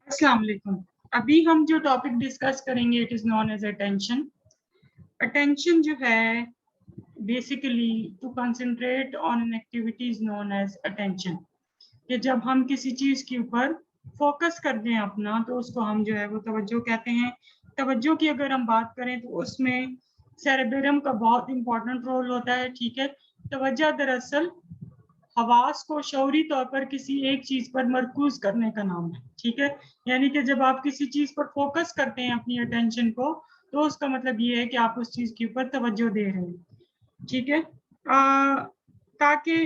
अस्सलाम वालेकुम। अभी हम जो टॉपिक डिस्कस करेंगे it is known as attention. Attention जो है basically to concentrate on an activity is known as attention. कि जब हम किसी चीज के ऊपर फोकस कर दें अपना तो उसको हम जो है वो तवज्जो कहते हैं। तवज्जो की अगर हम बात करें तो उसमें सेरेब्रम का बहुत इंपॉर्टेंट रोल होता है। ठीक है, तवज्जो दरअसल हवास को शौरी तौर पर किसी एक चीज पर मरकूज करने का नाम है। ठीक है, यानी कि जब आप किसी चीज पर फोकस करते हैं अपनी अटेंशन को तो उसका मतलब ये है कि आप उस चीज के ऊपर तवज्जो दे रहे हैं। ठीक है, ताकि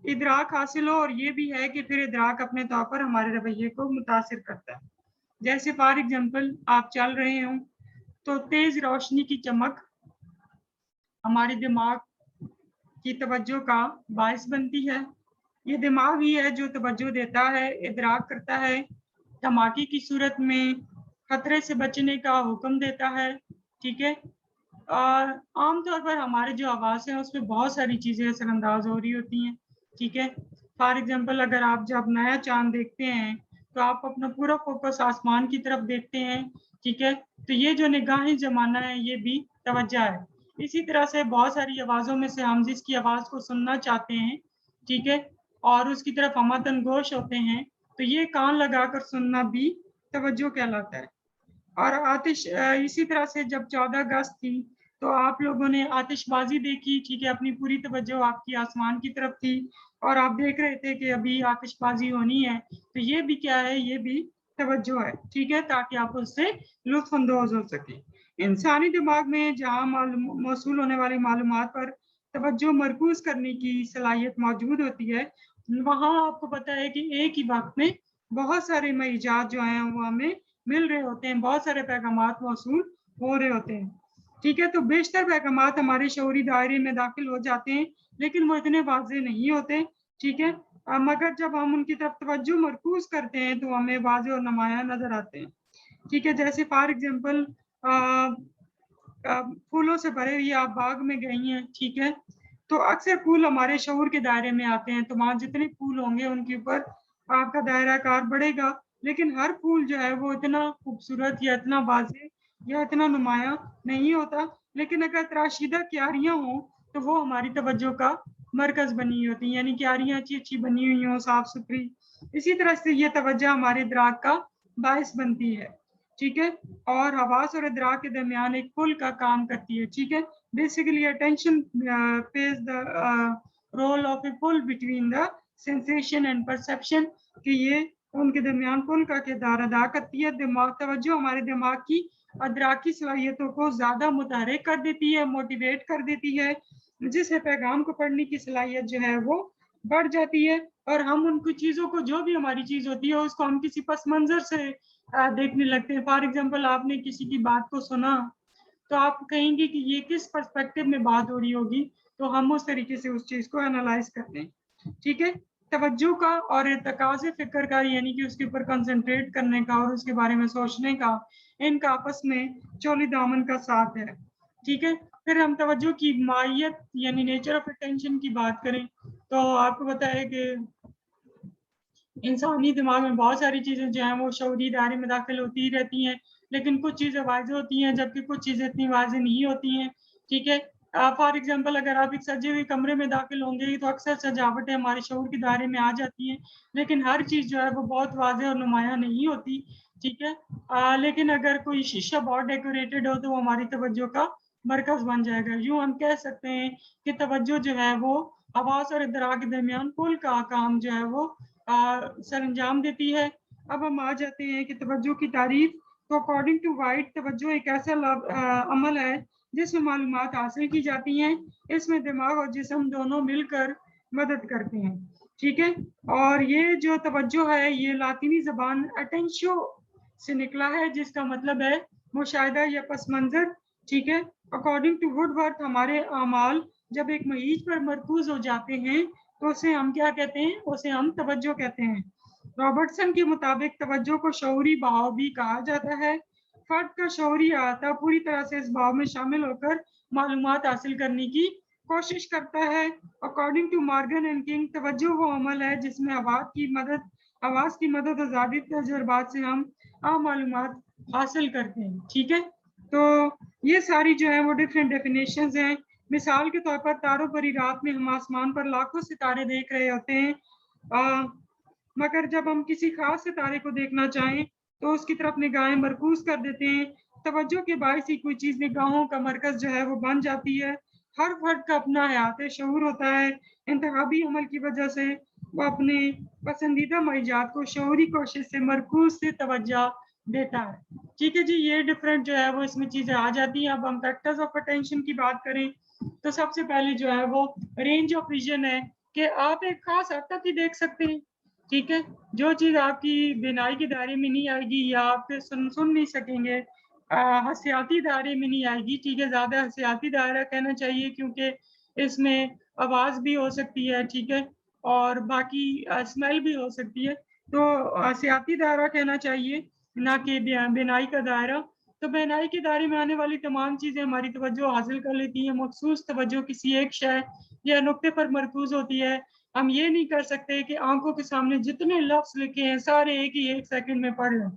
इदराक हासिल हो, और ये भी है कि फिर इदराक अपने तौर पर हमारे रवैये को मुतासिर करता है। जैसे फॉर एग्जाम्पल आप चल रहे हों तो तेज रोशनी की चमक हमारे दिमाग की तवज्जो का बायस बनती है। ये दिमाग ही है जो तवज्जो देता है, इदराक करता है, धमाके की सूरत में खतरे से बचने का हुक्म देता है। ठीक है, और आमतौर पर हमारे जो आवाज़ हैं उसमें बहुत सारी चीज़ें असरअंदाज हो रही होती हैं। ठीक है, फॉर एग्जांपल अगर आप जब नया चांद देखते हैं तो आप अपना पूरा फोकस आसमान की तरफ देखते हैं। ठीक है, तो ये जो निगाहें जमाना है ये भी तवज्जो है। इसी तरह से बहुत सारी आवाज़ों में से हम जिसकी आवाज़ को सुनना चाहते हैं, ठीक है, और उसकी तरफ हम तनगोश होते हैं, तो ये कान लगाकर सुनना भी तवज्जो कहलाता है। और आतिश इसी तरह से जब 14 अगस्त थी तो आप लोगों ने आतिशबाजी देखी। ठीक है, अपनी पूरी तवज्जो आपकी आसमान की तरफ थी और आप देख रहे थे कि अभी आतिशबाजी होनी है, तो ये भी क्या है, ये भी तवज्जो है। ठीक है, ताकि आप उससे लुत्फ अंदोज हो सके। इंसानी दिमाग में जहाँ मौसूल होने वाली मालूमात पर तवज्जो मरकूज करने की सलाहियत मौजूद होती है, वहाँ आपको पता है कि एक ही वक्त में बहुत सारे मईजात जो हैं वो हमें मिल रहे होते हैं, बहुत सारे पैगामात मौसूल हो रहे होते हैं। ठीक है, तो बेशतर पैगामात हमारे शऊरी दायरे में दाखिल हो जाते हैं लेकिन वो इतने वाज़ेह नहीं होते। ठीक है, मगर जब हम उनकी तरफ तवज्जो मरकूज करते हैं तो हमें वाज़ेह और नुमायां नजर आते हैं। ठीक है, जैसे फॉर एग्जांपल फूलों से भरे हुए आप बाग में गई हैं। ठीक है, तो अक्सर फूल हमारे शऊर के दायरे में आते हैं, तो वहाँ जितने फूल होंगे उनके ऊपर आपका दायरा कार बढ़ेगा, लेकिन हर फूल जो है वो इतना खूबसूरत या इतना वाज़ेह या इतना नुमायां नहीं होता। लेकिन अगर तराशीदा क्यारियां हों तो वो हमारी तवज्जो का मरकज बनी होती हैं, यानी क्यारियां अच्छी अच्छी बनी हुई हों, साफ सुथरी। इसी तरह से ये तवज्जो हमारे इदराक का बायस बनती है। ठीक है, और हवास और इदराक के दरमियान एक पुल का काम करती है। ठीक है, basically attention plays the role of a pull between the sensation and perception, कि ये उनके दरमियान पुल का किरदार अदा करती है। दिमाग तवज्जो हमारे दिमाग की अदराकी सलाहियतों को ज़्यादा मुतहरिक कर देती है, मोटिवेट कर देती है, जिससे पैगाम को पढ़ने की सलाहियत जो है वो बढ़ जाती है, और हम उनको चीज़ों को, जो भी हमारी चीज़ होती है उसको हम किसी पस मंज़र से देखने लगते हैं। फॉर एग्जांपल आपने किसी की बात को सुना तो आप कहेंगे कि ये किस पर्सपेक्टिव में बात हो रही होगी, तो हम उस तरीके से उस चीज़ को एनालाइज करते हैं। ठीक है, तवज्जो का और इर्तिकाज़ फ़िक्र का, यानी कि उसके ऊपर कंसंट्रेट करने का और उसके बारे में सोचने का, इनका आपस में चोली दामन का साथ है। ठीक है, फिर हम तवज्जो की माहियत यानी नेचर ऑफ अटेंशन की बात करें तो आपको पता है कि इंसानी दिमाग में बहुत सारी चीज़ें जो हैं वो शऊरी दायरे में दाखिल होती ही रहती हैं, लेकिन कुछ चीज़ें वाज़ेह होती हैं जबकि कुछ चीज़ें इतनी वाज़ेह नहीं होती हैं। ठीक है, फॉर एग्जांपल अगर आप एक सजे हुए कमरे में दाखिल होंगे तो अक्सर सजावटें हमारे शऊर के दायरे में आ जाती हैं, लेकिन हर चीज़ जो है वो बहुत वाज़ेह और नुमायाँ नहीं होती। ठीक है, लेकिन अगर कोई शीशा बहुत डेकोरेटेड हो तो वो हमारी तवज्जो का मरकज़ बन जाएगा। यूँ हम कह सकते हैं कि तवज्जो जो है वो हवास और इदराक के दरमियान पुल का काम जो है वो सरअंजाम देती है। अब हम आ जाते हैं कि तवज्जो की तारीफ। तो अकॉर्डिंग टू वाइट तवज्जो एक ऐसा अमल है जिसमें मालूमात हासिल की जाती हैं। इसमें दिमाग और जिस्म दोनों मिलकर मदद करते हैं। ठीक है, और ये जो तवज्जो है ये लातीनी ज़बान अटेंशो से निकला है, जिसका मतलब है मुशाहिदा या पस मंज़र। ठीक है, अकॉर्डिंग टू वुडवर्थ हमारे अमाल जब एक महीज पर मरकूज हो जाते हैं तो उसे हम क्या कहते हैं, उसे हम तवज्जो कहते हैं। रॉबर्टसन के मुताबिक तवज्जो को शऊरी बहाव भी कहा जाता है। फर्द का शऊरी अहाता पूरी तरह से इस बहाव में शामिल होकर मालूमात हासिल करने की कोशिश करता है। According to Morgan and King तवज्जो वो अमल है जिसमें आवाज़ की मदद आवाज की मदद और ज़ाती तजुर्बात से हम आम मालूमात हासिल करते हैं, ठीक है। तो ये सारी जो है वो डिफरेंट डेफिनेशंस हैं। मिसाल के तौर पर तारों भरी रात में हम आसमान पर लाखों सितारे देख रहे होते हैं, मगर जब हम किसी खास सितारे को देखना चाहें तो उसकी तरफ निगाहें मरकूज कर देते हैं। तवज्जो के बायस ही कोई चीज़ निगाहों का मरकज़ जो है वो बन जाती है। हर फर्द का अपना हयात शऊर होता है। इंतखाबी अमल की वजह से वो अपने पसंदीदा मईजात को शऊरी कोशिश से मरकूज से तवज्जो देता है। ठीक है जी, ये डिफरेंट जो है वो इसमें चीज़ें आ जाती हैं। अब हम फैक्टर्स ऑफ अटेंशन की बात करें तो सबसे पहले जो है वो रेंज ऑफ विजन है कि आप एक खास हद तक ही देख सकते हैं, ठीक है। जो चीज़ आपकी बिनाई के दायरे में नहीं आएगी या आप सुन नहीं सकेंगे, हसियाती दायरे में नहीं आएगी, ठीक है। ज़्यादा हसियाती दायरा कहना चाहिए क्योंकि इसमें आवाज़ भी हो सकती है, ठीक है, और बाकी स्मेल भी हो सकती है। तो हसियाती दायरा कहना चाहिए, ना कि बिनाई का दायरा। तो बिनाई के दायरे में आने वाली तमाम चीज़ें हमारी तवज्जो हासिल कर लेती हैं। मखसूस तवज्जो किसी एक शय या नुक्ते पर मरकूज़ होती है। हम ये नहीं कर सकते कि आँखों के सामने जितने लफ्ज़ लिखे हैं सारे एक ही 1 सेकंड में पढ़ लें।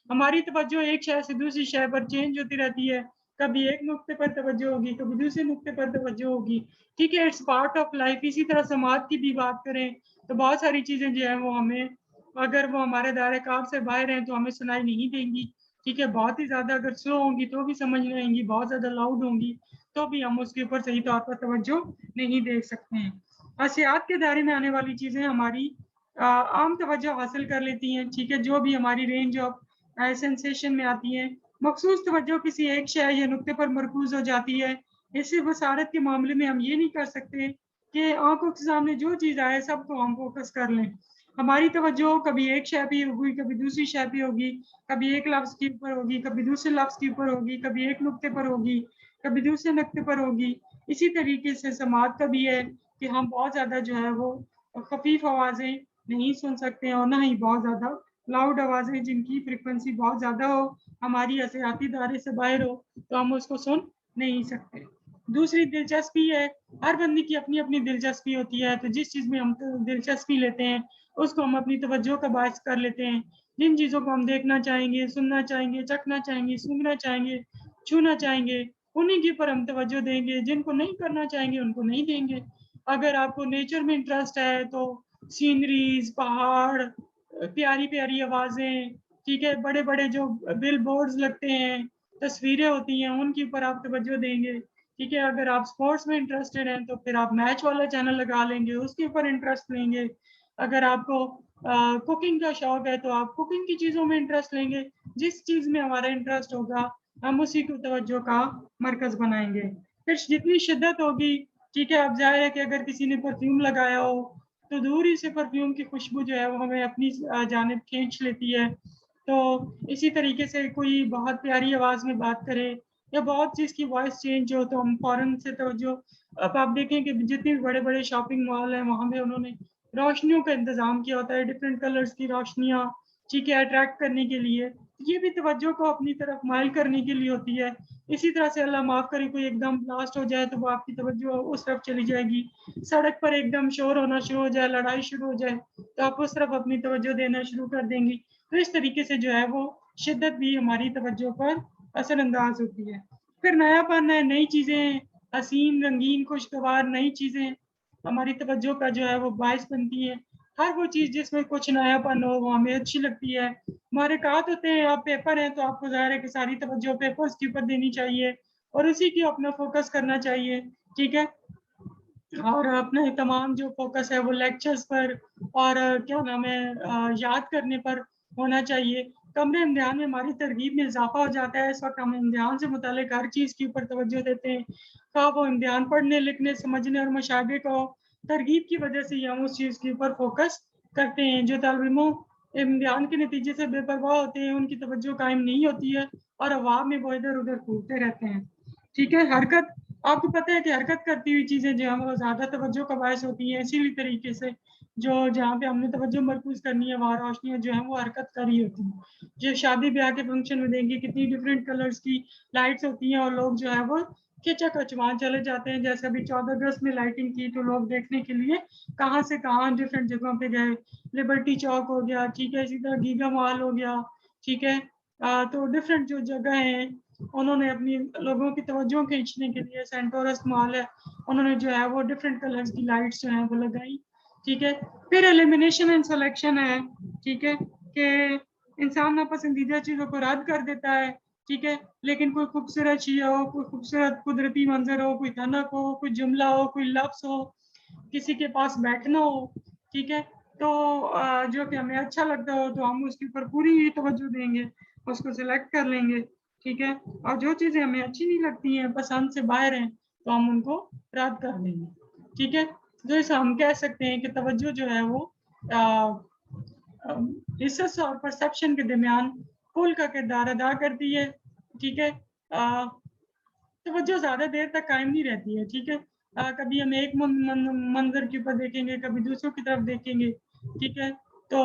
हमारी तवज्जो एक शय से दूसरी शय पर चेंज होती रहती है। कभी एक नुक्ते पर तवज्जो होगी, कभी दूसरे नुक्ते पर तवज्जो होगी, ठीक है। It's part of life. इसी तरह समाज की भी बात करें तो बहुत सारी चीज़ें जो हैं वो हमें, अगर वो हमारे दायरे-कार से बाहर हैं तो हमें सुनाई नहीं देंगी, ठीक है। बहुत ही ज़्यादा अगर स्लो होंगी तो भी समझ नहीं आएँगी, बहुत ज़्यादा लाउड होंगी तो भी हम उसके ऊपर सही तौर पर तवज्जो नहीं दे सकते हैं। हसियात के दायरे में आने वाली चीज़ें हमारी आम तवज्जो हासिल कर लेती हैं, ठीक है, जो भी हमारी रेंज ऑफ सेंसेशन में आती हैं। मखसूस तवज्जो किसी एक शय या नुक्ते पर मरकूज़ हो जाती है। इससे बसारत के मामले में हम ये नहीं कर सकते कि आँखों के सामने जो चीज़ आए सबको हम फ़ोकस कर लें। हमारी तवज्जो कभी एक शय पे होगी, कभी दूसरी शय पे होगी, कभी एक लफ्ज़ के ऊपर होगी, कभी दूसरे लफ्ज़ के ऊपर होगी, कभी एक नुक्ते पर होगी, कभी दूसरे नुक्ते पर होगी। इसी तरीके से समात का भी है कि हम बहुत ज़्यादा जो है वो ख़फ़ीफ़ आवाज़ें नहीं सुन सकते हैं और ना ही बहुत ज़्यादा लाउड आवाज़ें जिनकी फ्रीक्वेंसी बहुत ज़्यादा हो, हमारी हसियाती दायरे से बाहर हो, तो हम उसको सुन नहीं सकते। दूसरी दिलचस्पी है, हर बंदे की अपनी-अपनी दिलचस्पी होती है, तो जिस चीज़ में हम दिलचस्पी लेते हैं, उसको हम अपनी तवज्जो का बायस कर लेते हैं। जिन चीज़ों को हम देखना चाहेंगे, सुनना चाहेंगे, चखना चाहेंगे, सूंघना चाहेंगे, छूना चाहेंगे, उन्हीं के ऊपर हम तवज्जो देंगे। जिनको नहीं करना चाहेंगे, उनको नहीं देंगे। अगर आपको नेचर में इंटरेस्ट है, तो सीनरीज़, पहाड़, प्यारी-प्यारी आवाज़ें, ठीक है, बड़े-बड़े जो बिल बोर्ड्स लगते हैं, तस्वीरें होती हैं, उनके ऊपर आप तवज्जो देंगे। ठीक है, अगर आप स्पोर्ट्स में इंटरेस्टेड हैं, तो फिर आप मैच वाला चैनल लगा लेंगे, उसके ऊपर इंटरेस्ट लेंगे। अगर आपको कुकिंग का शौक है, तो आप कुकिंग की चीज़ों में इंटरेस्ट लेंगे। जिस चीज़ में हमारा इंटरेस्ट होगा, हम उसी को तवज्जो का मरकज़ बनाएँगे। फिर जितनी शिद्दत होगी, ठीक है, अब ज़ाहिर है कि अगर किसी ने परफ्यूम लगाया हो, तो दूर ही से परफ्यूम की खुशबू जो है, वो हमें अपनी जानिब खींच लेती है। तो इसी तरीके से कोई बहुत प्यारी आवाज़ में बात करे या बहुत चीज़ की वॉइस चेंज हो तो हम फ़ौरन से तवज्जो। अब आप देखें कि जितने भी बड़े-बड़े शॉपिंग मॉल हैं, वहाँ पे उन्होंने रोशनियों का इंतज़ाम किया होता है, डिफरेंट कलर्स की रोशनियाँ, ठीक है, अट्रैक्ट करने के लिए। ये भी तवज्जो को अपनी तरफ माइल करने के लिए होती है। इसी तरह से अल्लाह माफ़ करे कोई एकदम ब्लास्ट हो जाए तो वो आपकी तवज्जो उस तरफ चली जाएगी। सड़क पर एकदम शोर होना शुरू हो जाए, लड़ाई शुरू हो जाए, तो आप उस तरफ अपनी तवज्जो देना शुरू कर देंगी। तो इस तरीके से जो है वो शिद्दत भी हमारी तवज्जो पर असरअंदाज़ होती है। फिर नयापन है, नई चीज़ें, हसीन, रंगीन, खुशगवार नई चीज़ें हमारी तवज्जो का जो है वो बायस बनती हैं। हर वो चीज़ जिसमें कुछ नयापन हो वो हमें अच्छी लगती है। मुहर्रिकात होते हैं, आप पेपर हैं तो आपको ज़ाहिर है कि सारी तवज्जो पेपर्स के ऊपर देनी चाहिए और उसी की अपना फ़ोकस करना चाहिए, ठीक है? और अपने तमाम जो फ़ोकस है वो लेक्चर्स पर और क्या नाम है याद करने पर होना चाहिए। कमरे इम्तिहान में हमारी तरगीब में इज़ाफ़ा हो जाता है, इस वक़्त हम इम्तिहान से मुताल्लिक़ हर चीज़ के ऊपर तवज्जो देते हैं। ख़्वाह वो इम्तिहान पढ़ने, लिखने, समझने और मुशाहिदे को तरगीब की वजह से ही हम उस चीज़ के ऊपर फ़ोकस करते हैं। जो तालिब-इल्मों इम्तिहान के नतीजे से बेपरवाह होते हैं, उनकी तवज्जो कायम नहीं होती है और हवा में वो इधर-उधर कूदते रहते हैं। ठीक है? हरकत आपको पता है कि हरकत करती हुई चीज़ें जो हैं वो ज़्यादा तवज्जो का बायस होती हैं। इसी तरीके से जो जहाँ पे हमने तवज्जो मरकूज़ करनी है वहाँ रोशनियाँ जो हैं वो हरकत कर रही होती हैं। जो शादी-ब्याह के फंक्शन में देखिए कितनी डिफरेंट कलर्स की लाइट्स होती हैं और लोग जो है वो खिंचा खचवा चले जाते हैं। जैसे अभी 14 अगस्त में लाइटिंग की तो लोग देखने के लिए कहाँ से कहाँ डिफरेंट जगहों पे गए, लिबर्टी चौक हो गया, ठीक है, इसी तरह गीगा मॉल हो गया, ठीक है। तो डिफरेंट जो जगह हैं उन्होंने अपनी लोगों की तवज्जो खींचने के लिए, सेंटोरस मॉल है, उन्होंने जो है वो डिफरेंट कलर्स की लाइट्स जो है वो लगाई, ठीक है। फिर एलिमिनेशन एंड सिलेक्शन है, ठीक है, कि इंसान नापसंदीदा चीजों को रद्द कर देता है, ठीक है, लेकिन कोई खूबसूरत चीज हो, कोई खूबसूरत कुदरती मंजर हो, कोई ठनक हो, कोई जुमला हो, कोई लफ्ज हो, किसी के पास बैठना हो, ठीक है, तो जो कि हमें अच्छा लगता हो तो हम उसके ऊपर पूरी तवज्जो देंगे, उसको सिलेक्ट कर लेंगे, ठीक है। और जो चीजें हमें अच्छी नहीं लगती हैं, पसंद से बाहर हैं, तो हम उनको रद्द कर देंगे, ठीक है। तो इसे हम कह सकते हैं कि तवज्जो जो है वो रिसर्च और परसेप्शन के दरमियान पुल का किरदार अदा करती है, ठीक है। तवज्जो ज़्यादा देर तक कायम नहीं रहती है, ठीक है। कभी हम एक मंजर के ऊपर देखेंगे, कभी दूसरों की तरफ देखेंगे, ठीक है। तो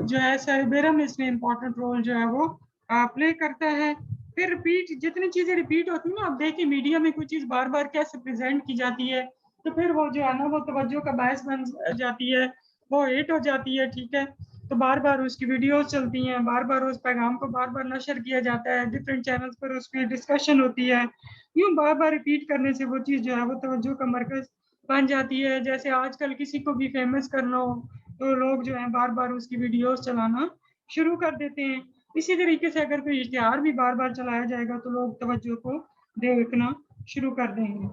जो है सेरेबेरम इसमें इम्पोर्टेंट रोल जो है वो प्ले करता है। फिर रिपीट, जितनी चीज़ें रिपीट होती हैं ना, आप देखिए मीडिया में कोई चीज़ बार बार कैसे प्रेजेंट की जाती है, तो फिर वो जो है ना वो तवज्जो का बायस बन जाती है, वो हिट हो जाती है, ठीक है। तो बार बार उसकी वीडियोस चलती हैं, बार बार उस पैगाम को बार बार नशर किया जाता है, डिफरेंट चैनल्स पर उसकी डिस्कशन होती है, यूं बार बार रिपीट करने से वो चीज़ जो है वो तवज्जो का मरकज बन जाती है। जैसे आजकल किसी को भी फेमस करना हो तो लोग जो है बार बार उसकी वीडियोस चलाना शुरू कर देते हैं। इसी तरीके से अगर कोई इश्तिहार भी बार बार चलाया जाएगा तो लोग तवज्जो को देखना शुरू कर देंगे,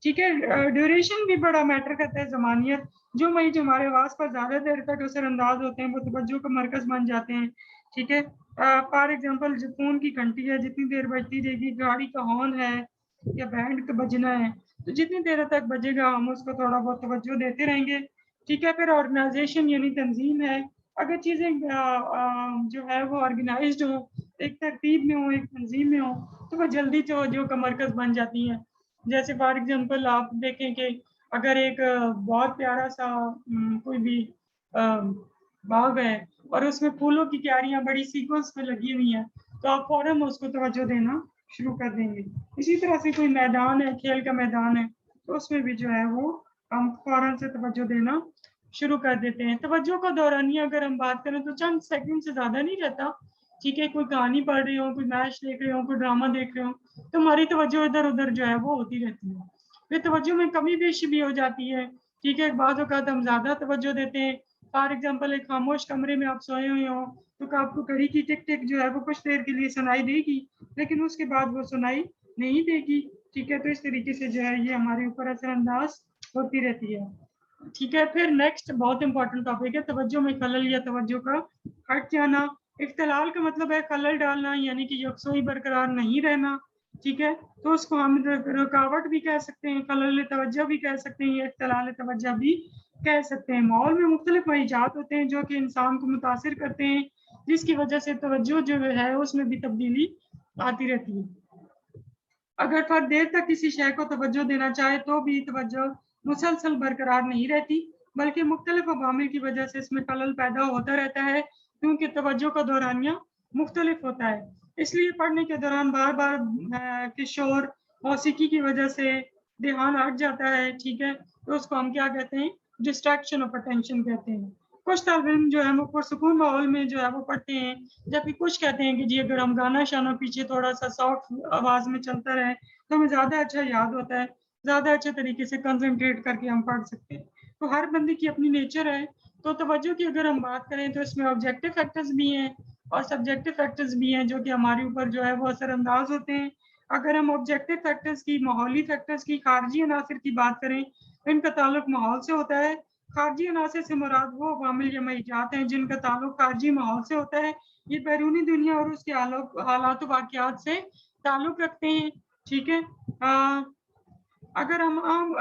ठीक है। ड्यूरेशन भी बड़ा मैटर करता है, ज़मानियत। जो हमारे आवाज़ पर ज़्यादा देर तक असरअंदाज होते हैं वो तवज्जो का मरकज़ बन जाते हैं, ठीक है। फॉर एग्जांपल जो फ़ोन की घंटी है, जितनी देर बजती रहेगी, गाड़ी का हॉर्न है या बैंड का बजना है, तो जितनी देर तक बजेगा हम उसको थोड़ा बहुत तवज्जो देते रहेंगे, ठीक है। फिर ऑर्गेनाइजेशन यानी तंजीम है, अगर चीज़ें जो है वो ऑर्गेनाइज्ड हो, एक तरतीब में हो, एक तंजीम में हो, तो वो जल्दी तवज्जो का मरकज़ बन जाती हैं। जैसे फॉर एग्जांपल आप देखें कि अगर एक बहुत प्यारा सा कोई भी बाग है और उसमें फूलों की क्यारियां बड़ी सीक्वेंस में लगी हुई हैं, तो आप फौरन उसको तवज्जो देना शुरू कर देंगे। इसी तरह से कोई मैदान है, खेल का मैदान है, तो उसमें भी जो है वो हम फौरन से तवज्जो देना शुरू कर देते हैं। तवज्जो का दौरानिया अगर हम बात करें तो चंद सेकंड से ज़्यादा नहीं रहता, ठीक है। कोई कहानी पढ़ रहे हो, कोई मैच देख रहे हो, कोई ड्रामा देख रहे हो, तो हमारी तवज्जो इधर-उधर जो है वो होती रहती है। फिर तवज्जो में कमी पेशी भी हो जाती है, ठीक है। बाज़ औक़ात हम ज़्यादा तवज्जो देते हैं। फॉर एग्जांपल एक खामोश कमरे में आप सोए हुए हो, तो आपको घड़ी की टिक-टिक जो है वो कुछ देर के लिए सुनाई देगी, लेकिन उसके बाद वो सुनाई नहीं देगी, ठीक है। तो इस तरीके से जो है ये हमारे ऊपर असरअंदाज होती रहती है, ठीक है। फिर नेक्स्ट बहुत इंपॉर्टेंट टॉपिक है तवज्जो में खलल या तवज्जो का हट जाना। इख्तिलाल का मतलब है खलल डालना, यानी कि यकसोई बरकरार नहीं रहना, ठीक है। तो उसको हम रुकावट भी कह सकते हैं, खलल तवज्जो भी कह सकते हैं, या इख्तिलाल तवज्जो भी कह सकते हैं। माहौल में मुख्तलिफ वजूहात होते हैं जो कि इंसान को मुतासिर करते हैं, जिसकी वजह से तवज्जो जो है उसमें भी तब्दीली आती रहती है। अगर फर्द देर तक किसी शय को तवज्जो देना चाहे तो भी तवज्जो मुसलसल बरकरार नहीं रहती, बल्कि मुख्तलिफ अवामिल की वजह से इसमें खलल पैदा होता रहता है, क्योंकि तवज्जो का दौरानिया मुख्तलिफ होता है। इसलिए पढ़ने के दौरान बार बार के शोर मौसीकी की वजह से ध्यान हट जाता है, ठीक है। तो उसको हम क्या कहते हैं, डिस्ट्रैक्शन ऑफ अटेंशन कहते हैं। कुछ तालिब जो है वो पुरसुकून माहौल में जो है वो पढ़ते हैं, जबकि कुछ कहते हैं कि जी अगर हम गाना शाना पीछे थोड़ा सा सॉफ्ट आवाज़ में चलता रहे तो हमें ज़्यादा अच्छा याद होता है, ज़्यादा अच्छे तरीके से कंसंट्रेट करके हम पढ़ सकते हैं। तो हर बंदे की अपनी नेचर है। तो तवज्जो की अगर हम बात करें तो इसमें ऑब्जेक्टिव फैक्टर्स भी हैं और सब्जेक्टिव फैक्टर्स भी हैं, जो कि हमारे ऊपर जो है वो असरअंदाज होते हैं। अगर हम ऑब्जेक्टिव फैक्टर्स की, माहौली फैक्टर्स की, खारजी अनासर की बात करें तो इनका ताल्लुक माहौल से होता है। खारजी अनासर से मुराद वो अवामिल या मईजात हैं जिनका ताल्लुक खारजी माहौल से होता है। ये बैरूनी दुनिया और उसके हालात वाक़ियात से ताल्लुक रखते हैं, ठीक है। अगर हम आम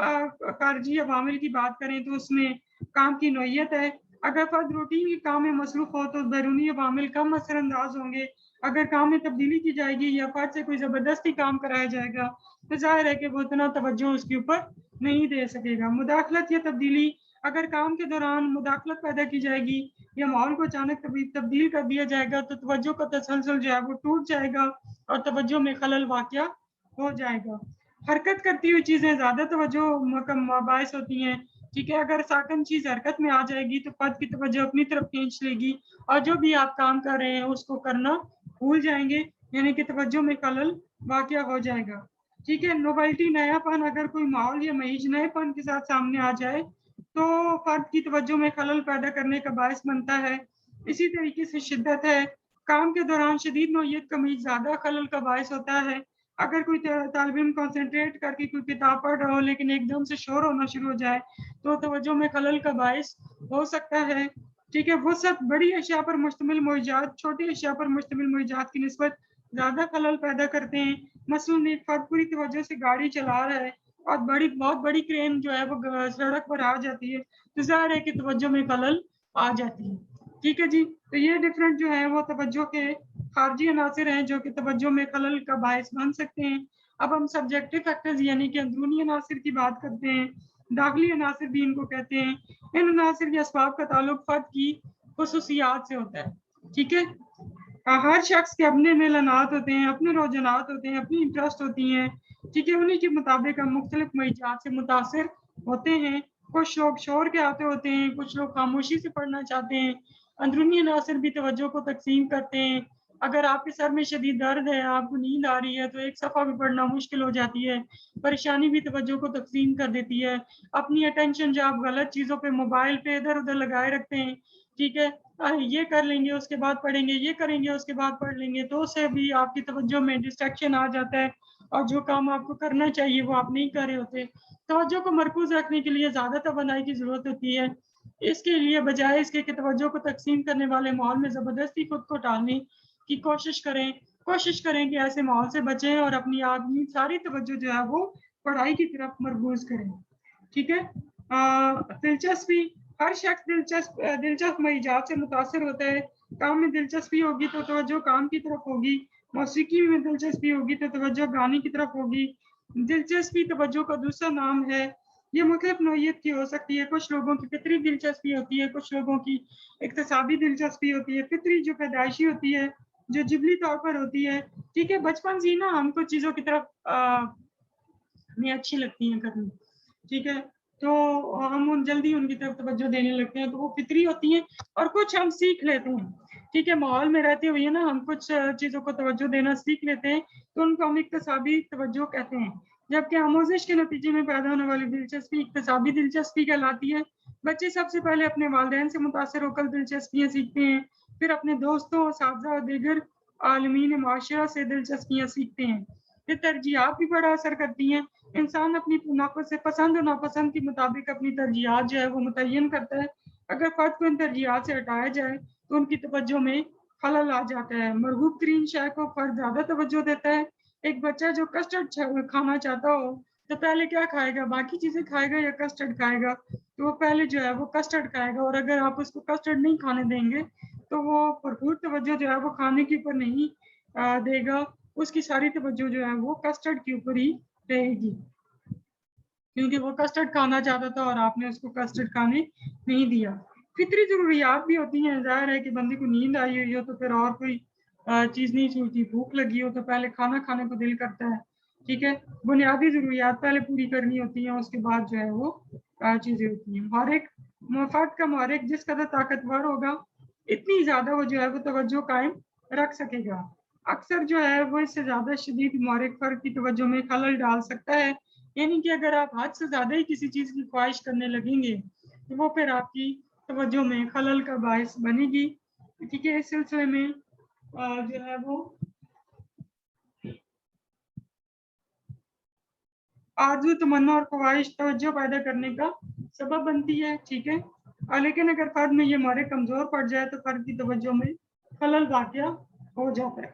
खारजी अवामिल की बात करें तो उसमें काम की नौइयत है। अगर फ़र्द रूटीन के काम में मसरूफ़ हो तो बैरूनी अवामिल कम असरअंदाज होंगे। अगर काम में तब्दीली की जाएगी या फ़र्द से कोई ज़बरदस्ती काम कराया जाएगा तो ज़ाहिर है कि वो उतना तवज्जो उसके ऊपर नहीं दे सकेगा। मुदाखलत या तब्दीली, अगर काम के दौरान मुदाखलत पैदा की जाएगी या माहौल को अचानक तब्दील कर दिया जाएगा तो तवज्जो का तसलसल जो है वो टूट जाएगा और तवज्जो में खलल वाक़या हो जाएगा। حرکت کرتی ہوئی چیزیں زیادہ توجہ کا باعث ہوتی ہیں، ٹھیک ہے. اگر ساکن چیز حرکت میں آ جائے گی تو فرد کی توجہ اپنی طرف کھینچ لے گی اور جو بھی آپ کام کر رہے ہیں اس کو کرنا بھول جائیں گے، یعنی کہ توجہ میں خلل واقع ہو جائے گا. ٹھیک ہے. نوبلٹی، نیا پن، اگر کوئی ماحول یا مہیج نئے پن کے ساتھ سامنے آ جائے تو فرد کی توجہ میں خلل پیدا کرنے کا باعث بنتا ہے. اسی طریقے سے شدت ہے. کام کے دوران شدید نوعیت کا مہیج زیادہ خلل کا باعث ہوتا ہے. اگر کوئی طالب علم کنسنٹریٹ کر کے کوئی کتاب پڑھ رہا ہو لیکن ایک دم سے شور ہونا شروع ہو جائے تو توجہ میں خلل کا باعث ہو سکتا ہے. ٹھیک ہے. وسعت، بڑی اشیاء پر مشتمل معجزات چھوٹی اشیاء پر مشتمل معجزات کی نسبت زیادہ خلل پیدا کرتے ہیں. مثلاً ایک فرد پوری توجہ سے گاڑی چلا رہا ہے اور بہت بڑی کرین جو ہے وہ سڑک پر آ جاتی ہے تو ظاہر ہے کہ توجہ میں خلل آ جاتی ہے. ٹھیک ہے جی. تو یہ ڈفرینٹ جو ہے وہ توجہ کے خارجی عناصر ہیں جو کہ توجہ میں خلل کا باعث بن سکتے ہیں. اب ہم سبجیکٹو فیکٹرز یعنی کہ اندرونی عناصر کی بات کرتے ہیں. داخلی عناصر بھی ان کو کہتے ہیں. ان عناصر کے اسباب کا تعلق فرد کی خصوصیات سے ہوتا ہے. ٹھیک ہے. ہر شخص کے اپنے میلانات ہوتے ہیں، اپنے رجحانات ہوتے ہیں، اپنی انٹرسٹ ہوتی ہیں. ٹھیک ہے. انہیں کے مطابق ہم مختلف معجزات سے متاثر ہوتے ہیں. کچھ لوگ شور کے آتے ہوتے ہیں، کچھ لوگ خاموشی سے پڑھنا چاہتے ہیں. اندرونی عناصر بھی توجہ کو تقسیم کرتے ہیں. اگر آپ کے سر میں شدید درد ہے، آپ کو نیند آ رہی ہے تو ایک صفحہ بھی پڑھنا مشکل ہو جاتی ہے. پریشانی بھی توجہ کو تقسیم کر دیتی ہے. اپنی اٹینشن جو آپ غلط چیزوں پہ، موبائل پہ ادھر ادھر لگائے رکھتے ہیں، ٹھیک ہے، یہ کر لیں گے اس کے بعد پڑھیں گے، یہ کریں گے اس کے بعد پڑھ لیں گے، تو اس سے بھی آپ کی توجہ میں ڈسٹریکشن آ جاتا ہے اور جو کام آپ کو کرنا چاہیے وہ آپ نہیں کر رہے ہوتے. توجہ کو مرکوز رکھنے کے لیے زیادہ توانائی کی ضرورت ہوتی ہے. اس کے لیے بجائے اس کے کہ توجہ کو تقسیم کرنے والے ماحول میں زبردستی خود کو ٹالنے کی کوشش کریں کہ ایسے ماحول سے بچیں اور اپنی ساری توجہ جو ہے وہ پڑھائی کی طرف مرکوز کریں. ٹھیک ہے. دلچسپی، ہر شخص دلچسپ معجزات سے متاثر ہوتا ہے. کام میں دلچسپی ہوگی تو توجہ کام کی طرف ہوگی. موسیقی میں دلچسپی ہوگی تو توجہ گانے کی طرف ہوگی. دلچسپی توجہ کا دوسرا نام ہے. یہ مختلف نوعیت کی ہو سکتی ہے. کچھ لوگوں کی فطری دلچسپی ہوتی ہے، کچھ لوگوں کی اکتسابی دلچسپی ہوتی ہے. فطری جو پیدائشی ہوتی ہے، جو جبلی طور پر ہوتی ہے. ٹھیک ہے. بچپن سے نا ہم کو چیزوں کی طرف ہمیں اچھی لگتی ہیں کرنی. ٹھیک ہے. تو ہم جلدی ان کی طرف توجہ دینے لگتے ہیں، تو وہ فطری ہوتی ہیں. اور کچھ ہم سیکھ لیتے ہیں. ٹھیک ہے. ماحول میں رہتے ہوئے نا ہم کچھ چیزوں کو توجہ دینا سیکھ لیتے ہیں تو ان کو ہم اکتسابی توجہ کہتے ہیں. جبکہ آموزش کے نتیجے میں پیدا ہونے والی دلچسپی اکتسابی دلچسپی کہلاتی ہے. بچے سب سے پہلے اپنے والدین سے متاثر ہو کر دلچسپیاں سیکھتے ہیں، پھر اپنے دوستوں، اساتذہ اور دیگر عالمین معاشرہ سے دلچسپیاں سیکھتے ہیں. یہ ترجیحات بھی بڑا اثر کرتی ہیں. انسان اپنی پسند اور ناپسند کے مطابق اپنی ترجیحات جو ہے وہ متعین کرتا ہے. اگر فرد کو ان ترجیحات سے ہٹایا جائے تو ان کی توجہ میں خلل آ جاتا ہے. مرغوب ترین شے کو فرد زیادہ توجہ دیتا ہے. ایک بچہ جو کسٹرڈ کھانا چاہتا ہو تو پہلے کیا کھائے گا؟ باقی چیزیں کھائے گا یا کسٹرڈ کھائے گا؟ تو وہ پہلے جو ہے وہ کسٹرڈ کھائے گا. اور اگر آپ اس کو کسٹرڈ نہیں کھانے دیں گے تو وہ بھرپور توجہ جو ہے وہ کھانے کے اوپر نہیں دے گا. اس کی ساری توجہ جو ہے وہ کسٹرڈ کے اوپر ہی رہے گی، کیونکہ وہ کسٹرڈ کھانا چاہتا تھا اور آپ نے اس کو کسٹرڈ کھانے نہیں دیا. فطری ضروریات بھی ہوتی ہیں. ظاہر ہے کہ بندے کو نیند آئی ہوئی ہو تو پھر اور کوئی چیز نہیں چھوٹتی. بھوک لگی ہو تو پہلے کھانا کھانے کو دل کرتا ہے. ٹھیک ہے. بنیادی ضروریات پہلے پوری کرنی ہوتی ہیں، اس کے بعد جو ہے وہ چیزیں ہوتی ہیں. فرد کا محرک جس قدر طاقتور ہوگا اتنی زیادہ وہ جو ہے وہ توجہ قائم رکھ سکے گا. اکثر جو ہے وہ اس سے زیادہ شدید محرک فرد کی توجہ میں خلل ڈال سکتا ہے. یعنی کہ اگر آپ حد سے زیادہ ہی کسی چیز کی خواہش کرنے لگیں گے تو وہ پھر آپ کی توجہ میں خلل کا باعث بنے گی. ٹھیک ہے. اس سلسلے میں جو ہے وہ آرزو، تمنا اور خواہش توجہ پیدا کرنے کا سبب بنتی ہے. ٹھیک ہے. لیکن اگر فرد میں یہ محرک کمزور پڑ جائے تو فرد کی توجہ میں خلل واقع ہو جاتا ہے.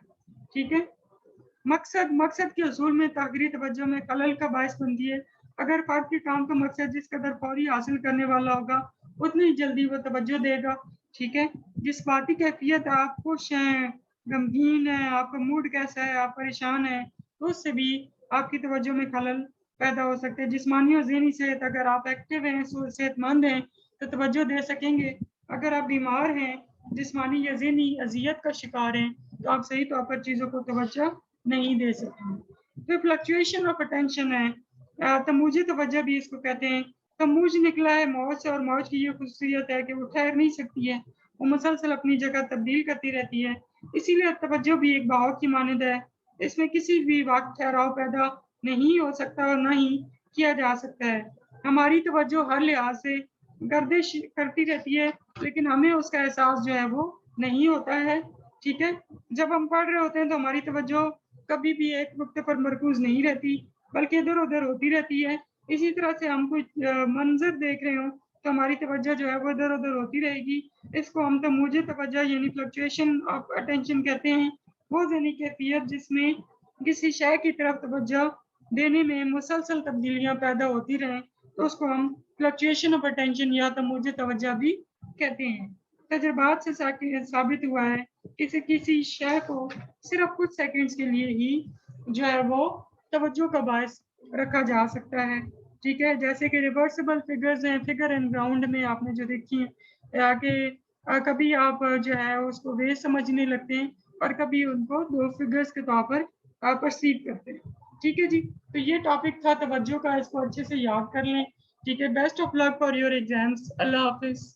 ٹھیک ہے. مقصد کے حصول میں تاخیری توجہ میں خلل کا باعث بنتی ہے. اگر فرد کے کام کا مقصد جس قدر فوری حاصل کرنے والا ہوگا اتنی جلدی وہ توجہ دے گا. ٹھیک ہے. جسمانی کیفیت، آپ خوش ہیں، غمگین ہیں، آپ کا موڈ کیسا ہے، آپ پریشان ہیں، تو اس سے بھی آپ کی توجہ میں خلل پیدا ہو سکتے ہیں. جسمانی اور ذہنی صحت، اگر آپ ایکٹیو ہیں، صحت مند ہیں تو توجہ دے سکیں گے. اگر آپ بیمار ہیں، جسمانی یا ذہنی اذیت کا شکار ہیں تو آپ صحیح طور پر چیزوں کو توجہ نہیں دے سکتے. फिर फ्लक्चुएशन ऑफ अटेंशन है, तमूज तवज्जो भी इसको कहते हैं। तमूज निकला है मौज से, और मौज की ये खुसूसियत है कि वो ठहर नहीं सकती है, वो मुसलसल अपनी जगह तब्दील करती रहती है। इसीलिए तवज्जो भी एक बहाव की मानद है, इसमें किसी भी वक्त ठहराव पैदा नहीं हो सकता और न ही किया जा सकता है। हमारी तवज्जो हर लिहाज से गर्दिश करती रहती है, लेकिन हमें उसका एहसास जो है वो नहीं होता है। ठीक है, जब हम पढ़ रहे होते हैं तो हमारी तवज्जो कभी भी एक नुक्ते पर मरकूज नहीं रहती, बल्कि इधर उधर होती रहती है। इसी तरह से हम कोई मंजर देख रहे हो तो हमारी तवज्जो जो है वो इधर उधर होती रहेगी। इसको हम तमूज तवज्जो यानी फ्लक्चुएशन ऑफ अटेंशन कहते हैं। वो ज़हनी कैफियत जिसमें किसी शय की तरफ तवज्जो देने में मुसलसल तब्दीलियां पैदा होती रहें, तो उसको हम फ्लक्चुएशन ऑफ अटेंशन या तमूज तवज्जो भी कहते हैं। तजुर्बात से साबित हुआ है कि किसी शय को सिर्फ कुछ सेकंड्स के लिए ही जो है वो तवज्जो का बायस रखा जा सकता है। ठीक है, जैसे कि रिवर्सिबल फिगर्स हैं, फिगर एंड ग्राउंड में आपने जो देखी है कि कभी आप जो है उसको वे समझने लगते हैं और कभी उनको दो फिगर्स के तौर पर परसीव करते हैं। ठीक है जी, तो ये टॉपिक था तवज्जो का, इसको अच्छे से याद कर लें। ठीक है, best of luck for your exams. Allah Hafiz.